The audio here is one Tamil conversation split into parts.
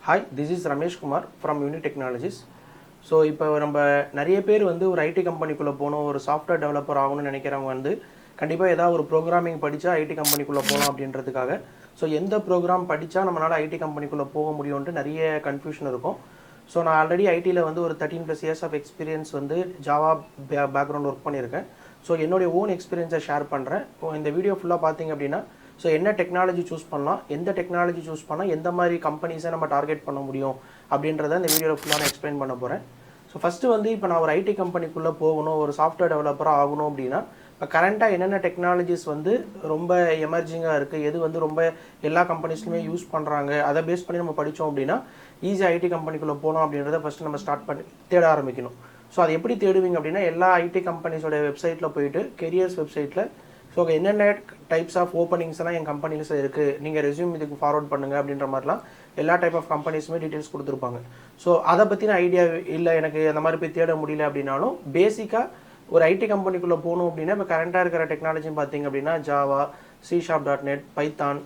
Hi, this is Ramesh Kumar from Unit Technologies. So, இப்போ நம்ம நிறைய பேர் வந்து ஒரு ஐடி கம்பெனிக்குள்ள போணும் ஒரு சாஃப்ட்வேர் டெவலப்பர் ஆகணும்னு நினைக்கிறவங்க வந்து கண்டிப்பாக ஏதாவது ஒரு ப்ரோக்ராமிங் படித்தா ஐடி கம்பெனிக்குள்ளே போகலாம் அப்படின்றதுக்காக ஸோ எந்த ப்ரோக்ராம் படித்தா நம்மளால் ஐடி கம்பெனிக்குள்ளே போக முடியும்ன்ட்டு நிறைய கன்ஃபியூஷன் இருக்கும். ஸோ நான் ஆல்ரெடி ஐடியில் வந்து ஒரு 13+ years ஆஃப் எக்ஸ்பீரியன்ஸ் வந்து ஜாவா பேக்ரவுண்ட் ஒர்க் பண்ணியிருக்கேன். ஸோ என்னுடைய ஓன் எக்ஸ்பீரியன்ஸை ஷேர் பண்ணுறேன். இந்த வீடியோ ஃபுல்லாக பார்த்தீங்க அப்படின்னா ஸோ என்ன டெக்னாலஜி சூஸ் பண்ணலாம், எந்த டெக்னாலஜி சூஸ் பண்ணால் எந்த மாதிரி கம்பெனிஸை நம்ம டார்கெட் பண்ண முடியும் அப்படின்றத இந்த வீடியோவில் ஃபுல்லாக நான் எக்ஸ்பிளைன் பண்ண போகிறேன். ஸோ ஃபஸ்ட்டு வந்து இப்போ நான் ஒரு ஐடி கம்பெனிக்குள்ளே போகணும், ஒரு சாஃப்ட்வேர் டெவலப்பராக ஆகணும் அப்படின்னா இப்போ கரண்ட்டாக என்னென்ன டெக்னாலஜிஸ் வந்து ரொம்ப எமர்ஜிங்காக இருக்குது, எது வந்து ரொம்ப எல்லா கம்பெனிஸ்லையுமே யூஸ் பண்ணுறாங்க, அதை பேஸ் பண்ணி நம்ம படித்தோம் அப்படின்னா ஈஸியாக ஐடி கம்பெனிக்குள்ளே போகணும் அப்படின்றத ஃபஸ்ட்டு நம்ம ஸ்டார்ட் பண்ணி தேட ஆரம்பிக்கணும். ஸோ அது எப்படி தேடுவீங்க அப்படின்னா எல்லா ஐடி கம்பெனிஸோட வெப்சைட்டில் போயிட்டு கெரியர்ஸ் வெப்சைட்டில் ஸோ என்னென்ன டைப்ஸ் ஆஃப் ஓப்பனிங்ஸ்லாம் என் கம்பெனிஸ் இருக்குது, நீங்கள் ரெஸ்யூம் இதுக்கு ஃபார்வர்ட் பண்ணுங்கள் அப்படின்ற மாதிரிலாம் எல்லா டைப் ஆஃப் கம்பெனிஸுமே டீட்டெயில்ஸ் கொடுத்துருப்பாங்க. ஸோ அதை பற்றின ஐடியா இல்லை, எனக்கு அந்த மாதிரி போய் தேட முடியல அப்படின்னாலும் பேசிக்காக ஒரு ஐடி கம்பெனிக்குள்ளே போகணும் அப்படின்னா இப்போ கரண்ட்டாக இருக்கிற டெக்னாலஜின்னு பார்த்தீங்க அப்படின்னா ஜாவா, C#.net, பைத்தான்,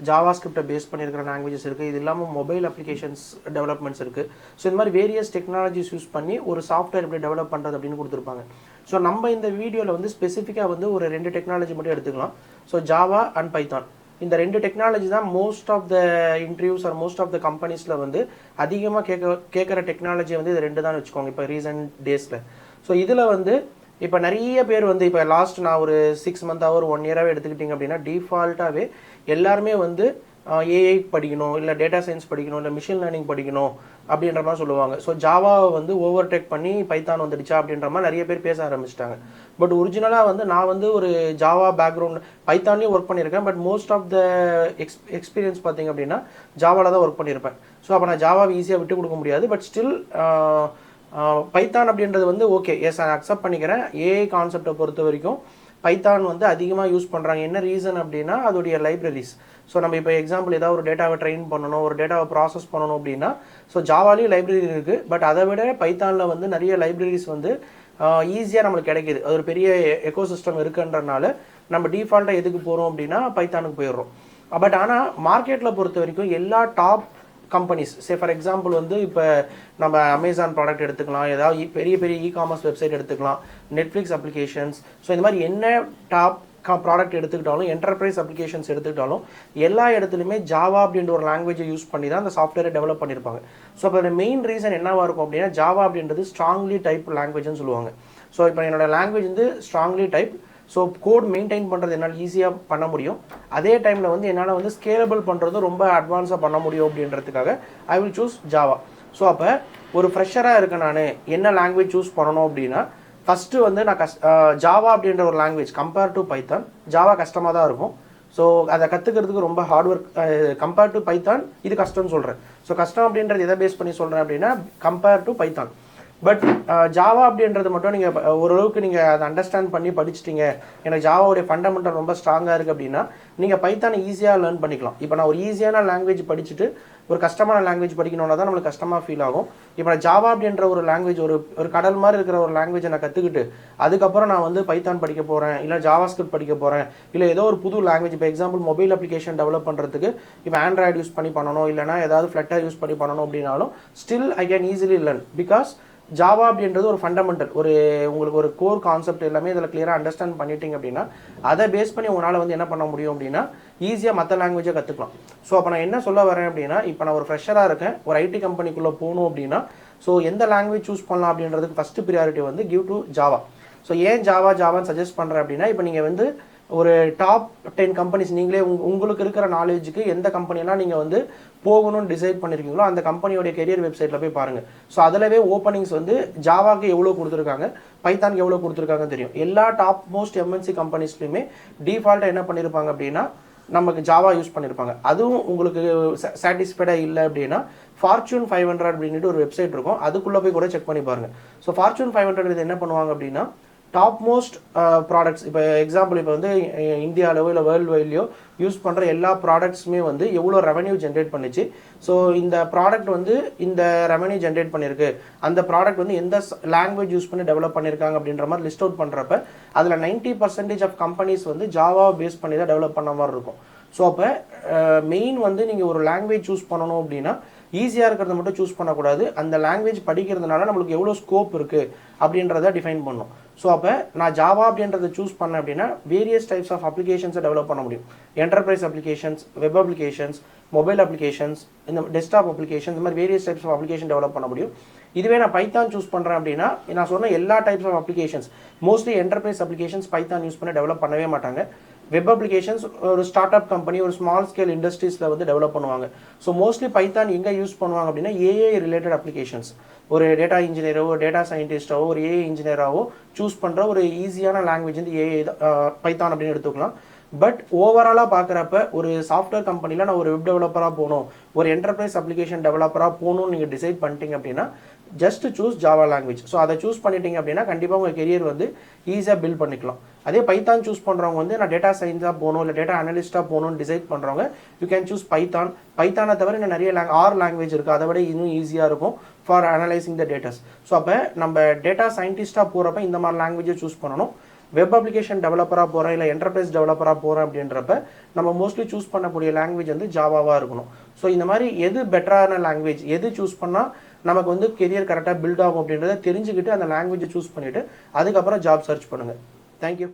ஜாவா ஸ்கிரிப்டை பேஸ் பண்ணியிருக்கிற லாங்குவேஜஸ் இருக்குது. இது இல்லாமல் மொபைல் அப்ளிகேஷன்ஸ் டெவலப்மெண்ட்ஸ் இருக்குது. ஸோ இந்த மாதிரி வேரியஸ் டெக்னாலஜிஸ் யூஸ் பண்ணி ஒரு சாஃப்ட்வேர் எப்படி டெவலப் பண்ணுறது அப்படின்னு கொடுத்துருப்பாங்க. ஸோ நம்ம இந்த வீடியோவில் வந்து ஸ்பெசிஃபிக்காக வந்து ஒரு 2 டெக்னாலஜி மட்டும் எடுத்துக்கலாம். ஸோ ஜாவா அண்ட் பைத்தான் இந்த 2 டெக்னாலஜி தான் most of the interviews are most of the கம்பெனிஸில் வந்து அதிகமாக கேட்குற டெக்னாலஜி வந்து இது 2 தான் வச்சுக்கோங்க இப்போ ரீசன்ட் டேஸில். ஸோ இதில் வந்து இப்போ நிறைய பேர் வந்து இப்போ லாஸ்ட் நான் ஒரு 6 மந்த்தாக ஒரு 1 இயராகவே எடுத்துக்கிட்டிங்க அப்படின்னா டிஃபால்ட்டாகவே எல்லாருமே வந்து ஏஐ படிக்கணும், இல்லை டேட்டா சயின்ஸ் படிக்கணும், இல்லை மிஷின் லேர்னிங் படிக்கணும் அப்படின்ற மாதிரி சொல்லுவாங்க. ஸோ ஜாவாவை வந்து ஓவர்டேக் பண்ணி பைத்தான் வந்துடுச்சா அப்படின்ற மாதிரி நிறைய பேர் பேச ஆரம்பிச்சிட்டாங்க. பட் ஒரிஜினலாக வந்து நான் வந்து ஒரு ஜாவா பேக்ரவுண்ட் பைத்தான்லேயும் ஒர்க் பண்ணியிருக்கேன். But most of the experience பார்த்தீங்க அப்படின்னா ஜாவாவில் தான் ஒர்க் பண்ணியிருப்பேன். ஸோ அப்போ நான் ஜாவாவை ஈஸியாக விட்டு கொடுக்க முடியாது. பட் ஸ்டில் பைத்தான் அப்படின்றது வந்து ஓகே, எஸ் நான் அக்செப்ட் பண்ணிக்கிறேன். ஏஐ கான்செப்டை பொறுத்த வரைக்கும் பைத்தான் வந்து அதிகமாக யூஸ் பண்ணுறாங்க. என்ன ரீசன் அப்படின்னா அதோடைய லைப்ரரிஸ். ஸோ நம்ம இப்போ எக்ஸாம்பிள் ஏதாவது ஒரு டேட்டாவை ட்ரெயின் பண்ணணும், ஒரு டேட்டாவை ப்ராசஸ் பண்ணணும் அப்படின்னா ஸோ ஜாவாலேயும் லைப்ரரி இருக்குது. பட் அதை விட பைத்தானில் வந்து நிறைய லைப்ரரிஸ் வந்து ஈஸியாக நம்மளுக்கு கிடைக்கிது. அது ஒரு பெரிய எக்கோசிஸ்டம் இருக்குன்றனால நம்ம டிஃபால்ட்டாக எதுக்கு போகிறோம் அப்படின்னா பைத்தானுக்கு போயிடுறோம். பட் ஆனால் மார்க்கெட்டில் பொறுத்த வரைக்கும் எல்லா டாப் கம்பெனிஸ் ஃபார் எக்ஸாம்பிள் வந்து இப்போ நம்ம அமேசான் ப்ராடக்ட் எடுத்துக்கலாம், ஏதாவது பெரிய பெரிய இ-காமர்ஸ் வெப்சைட் எடுத்துக்கலாம், நெட்ஃப்ளிக்ஸ் அப்ளிகேஷன்ஸ். ஸோ இந்த மாதிரி என்ன டாப் ப்ராடக்ட் எடுத்துக்கிட்டாலும் என்டர்பிரைஸ் அப்ளிகேஷன்ஸ் எடுத்துக்கிட்டாலும் எல்லா இடத்துலையுமே ஜாவா அப்படின்ற ஒரு லாங்குவேஜை யூஸ் பண்ணி தான் அந்த சாஃப்ட்வேரை டெவலப் பண்ணியிருப்பாங்க. ஸோ அப்போ மெயின் ரீசன் என்னவாக இருக்கும் அப்படின்னா ஜாவா அப்படின்றது ஸ்ட்ராங்லி டைப் லாங்குவேஜ்னு சொல்லுவாங்க. ஸோ இப்போ என்னோட லாங்குவேஜ் வந்து strongly type. So code maintain பண்ணுறது என்னால் ஈஸியாக பண்ண முடியும். அதே டைமில் வந்து என்னால் வந்து ஸ்கேலபிள் பண்ணுறதும் ரொம்ப அட்வான்ஸாக பண்ண முடியும் அப்படின்றதுக்காக I will choose Java. So அப்போ ஒரு ஃப்ரெஷராக இருக்கேன், நான் என்ன லாங்குவேஜ் சூஸ் பண்ணணும் அப்படின்னா ஃபஸ்ட்டு வந்து நான் ஜாவா அப்படின்ற ஒரு language compare to Python Java கஷ்டமாக தான் இருக்கும். ஸோ அதை கற்றுக்கிறதுக்கு ரொம்ப hard work. Compare to Python இது கஷ்டம்னு சொல்கிறேன். ஸோ கஷ்டம் அப்படின்றது எதை பேஸ் பண்ணி சொல்கிறேன் அப்படின்னா compare to Python. But Java அப்படின்றது மட்டும் நீங்கள் ஓரளவுக்கு நீங்கள் அதை அண்டர்ஸ்டாண்ட் பண்ணி படிச்சிட்டிங்க, எனக்கு ஜாவாவுடைய ஃபண்டமெண்டல் ரொம்ப ஸ்ட்ராங்காக இருக்குது அப்படின்னா நீங்கள் பைத்தானை ஈஸியாக லேர்ன் பண்ணிக்கலாம். இப்போ நான் ஒரு ஈஸியான லாங்குவேஜ் படிச்சுட்டு ஒரு கஷ்டமான லாங்குவேஜ் படிக்கணும்னா தான் நம்மளுக்கு கஷ்டமாக ஃபீல் ஆகும். இப்போ நான் ஜாவா அப்படின்ற ஒரு லாங்குவேஜ் ஒரு கடல் மாதிரி இருக்கிற ஒரு லாங்குவேஜை நான் கற்றுக்கிட்டு அதுக்கப்புறம் நான் வந்து பைத்தான் படிக்க போகிறேன், இல்லை ஜாவா ஸ்கிரிப்ட் படிக்க போகிறேன், இல்லை ஏதோ ஒரு புது லாங்குவேஜ் இப்போ எக்ஸாம்பிள் மொபைல் அப்ளிகேஷன் டெவலப் பண்ணுறதுக்கு இப்போ ஆண்ட்ராய்டு யூஸ் பண்ணி பண்ணணும், இல்லைனா ஏதாவது ஃப்ளட்டர் யூஸ் பண்ணி பண்ணணும் அப்படின்னாலும் still I can easily learn. Because Java அப்படின்றது ஒரு ஃபண்டமெண்டல், உங்களுக்கு ஒரு கோர் கான்செப்ட் எல்லாமே இதில் கிளியராக அண்டர்ஸ்டாண்ட் பண்ணிட்டீங்க அப்படின்னா அதை பேஸ் பண்ணி உங்களால் வந்து என்ன பண்ண முடியும் அப்படின்னா ஈஸியாக மற்ற லாங்குவேஜை கற்றுக்கலாம். ஸோ அப்போ நான் என்ன சொல்ல வரேன் அப்படின்னா இப்போ நான் ஒரு ஃப்ரெஷராக இருக்கேன், ஒரு ஐடி கம்பெனிக்குள்ளே போகணும் அப்படின்னா ஸோ எந்த லாங்குவேஜ் சூஸ் பண்ணலாம் அப்படின்றதுக்கு ஃபஸ்ட்டு ப்ரியாரிட்டி வந்து கிவ் டு ஜாவா. ஸோ ஏன் ஜாவான்னு சஜஸ்ட் பண்ணுறேன் அப்படின்னா இப்போ நீங்கள் வந்து ஒரு டாப் 10 கம்பெனிஸ் நீங்களே உங்களுக்கு இருக்கிற நாலேஜுக்கு எந்த கம்பெனியெல்லாம் நீங்கள் வந்து போகணும்னு டிசைட் பண்ணியிருக்கீங்களோ அந்த கம்பெனியோடைய கெரியர் வெப்சைட்டில் போய் பாருங்கள். ஸோ அதிலவே ஓப்பனிங்ஸ் வந்து ஜாவாக்கு எவ்வளோ கொடுத்துருக்காங்க, பைத்தானுக்கு எவ்வளோ கொடுத்துருக்காங்கன்னு தெரியும். எல்லா டாப் மோஸ்ட் எம்என்சி கம்பெனிஸ்லையுமே டிஃபால்ட்டாக என்ன பண்ணியிருப்பாங்க அப்படின்னா நமக்கு ஜாவா யூஸ் பண்ணியிருப்பாங்க. அதுவும் உங்களுக்கு சாட்டிஸ்ஃபைடாக இல்லை அப்படின்னா ஃபார்ச்சூன் 500 அப்படின்ட்டு ஒரு வெப்சைட் இருக்கும், அதுக்குள்ளே போய் கூட செக் பண்ணி பாருங்கள். ஸோ ஃபார்ச்சூன் 500 இது என்ன பண்ணுவாங்க அப்படின்னா டாப் மோஸ்ட் ப்ராடக்ட்ஸ் இப்போ எக்ஸாம்பிள் இப்போ வந்து இந்தியாவிலோ இல்லை வேர்ல்டு வைட்லையோ யூஸ் பண்ணுற எல்லா ப்ராடக்ட்ஸுமே வந்து எவ்வளோ ரெவன்யூ ஜென்ரேட் பண்ணிச்சு, ஸோ இந்த ப்ராடக்ட் வந்து இந்த ரெவன்யூ ஜென்ரேட் பண்ணியிருக்கு, அந்த ப்ராடக்ட் வந்து எந்த லாங்குவேஜ் யூஸ் பண்ணி டெவலப் பண்ணியிருக்காங்க அப்படின்ற மாதிரி லிஸ்ட் அவுட் பண்ணுறப்ப அதில் 90% ஆஃப் கம்பெனிஸ் வந்து ஜாவா பேஸ் பண்ணி தான் டெவலப் பண்ண மாதிரி இருக்கும். ஸோ அப்போ மெயின் வந்து நீங்கள் ஒரு லாங்குவேஜ் சூஸ் பண்ணணும் அப்படின்னா ஈஸியாக இருக்கிறத மட்டும் சூஸ் பண்ணக்கூடாது, அந்த லாங்குவேஜ் படிக்கிறதுனால நம்மளுக்கு எவ்வளோ ஸ்கோப் இருக்குது அப்படின்றத டிஃபைன் பண்ணும். ஸோ அப்போ நான் ஜாவா அப்படின்றத சூஸ் பண்ணேன் அப்படின்னா வேரியஸ் டைப்ஸ் ஆஃப் அப்ளிகேஷன்ஸை டெவலப் பண்ண முடியும். Enterprise applications, web applications, mobile applications, இந்த டெஸ்க்டாப் அப்ளிகேஷன், இந்த மாதிரி various types of application develop பண்ண முடியும். இதுவே நான் பைத்தான் சூஸ் பண்ணுறேன் அப்படின்னா நான் சொன்ன எல்லா types of applications, mostly enterprise applications Python use பண்ணி டெவலப் பண்ணவே மாட்டாங்க. வெப் அப்ளிகேஷன்ஸ் ஒரு ஸ்டார்ட் அப் கம்பெனி, ஒரு ஸ்மால் ஸ்கேல் இண்டஸ்ட்ரீஸில் வந்து டெவலப் பண்ணுவாங்க. ஸோ மோஸ்ட்லி பைத்தான் எங்கே யூஸ் பண்ணுவாங்க அப்படின்னா ஏஐ ரிலேட்டட் அப்ளிகேஷன்ஸ், ஒரு டேட்டா இன்ஜினியரோ, டேட்டா சயின்டிஸ்டோ, ஒரு ஏஐ இன்ஜினியராகவோ சூஸ் பண்ணுற ஒரு ஈஸியான லாங்குவேஜ் வந்து ஏஐ பைத்தான் அப்படின்னு எடுத்துக்கலாம். பட் ஓவராலாக பார்க்குறப்ப ஒரு சாஃப்ட்வேர் கம்பெனியில் நான் ஒரு வெப் டெவலப்பராக போகணும், ஒரு என்டர்பிரைஸ் அப்ளிகேஷன் டெவலப்பராக போகணும்னு நீங்கள் டிசைட் பண்ணிட்டீங்க அப்படின்னா just choose Java language. So அதை சூஸ் பண்ணிட்டீங்க அப்படின்னா கண்டிப்பாக உங்கள் கெரியர் வந்து ஈஸியாக பில்ட் பண்ணிக்கலாம். அதே பைத்தான் சூஸ் பண்ணுறவங்க வந்து நான் டேட்டா சயின்ஸாக போகணும், இல்லை டேட்டா அனலிஸ்ட்டாக போகணும்னு டிசைட் பண்ணுறவங்க யூ கேன் சூஸ் பைத்தான். பைத்தானை தவிர இன்னும் நிறைய லாங்குவேஜ் இருக்குது, அதை விட இன்னும் ஈஸியாக இருக்கும் for analysing the datas. So அப்போ நம்ம டேட்டா சயின்டிஸ்ட்டாக போகிறப்ப இந்த மாதிரி லாங்குவேஜை சூஸ் பண்ணணும். வெப் அப்ளிகேஷன் டெவலப்பராக போகிறேன், இல்லை என்டர்பிரைஸ் டெவலப்பராக போகிறேன் அப்படின்றப்ப நம்ம மோஸ்ட்லி சூஸ் பண்ணக்கூடிய லாங்குவேஜ் வந்து ஜாவாவாக இருக்கணும். ஸோ இந்த மாதிரி எது பெட்டரான லாங்குவேஜ், எது சூஸ் பண்ணால் நமக்கு வந்து கெரியர் கரெக்டாக பில்ட் ஆகும் அப்படின்றத தெரிஞ்சுக்கிட்டு அந்த லாங்குவேஜை சூஸ் பண்ணிவிட்டு அதுக்கப்புறம் ஜாப் சர்ச் பண்ணுங்கள். தேங்க்யூ.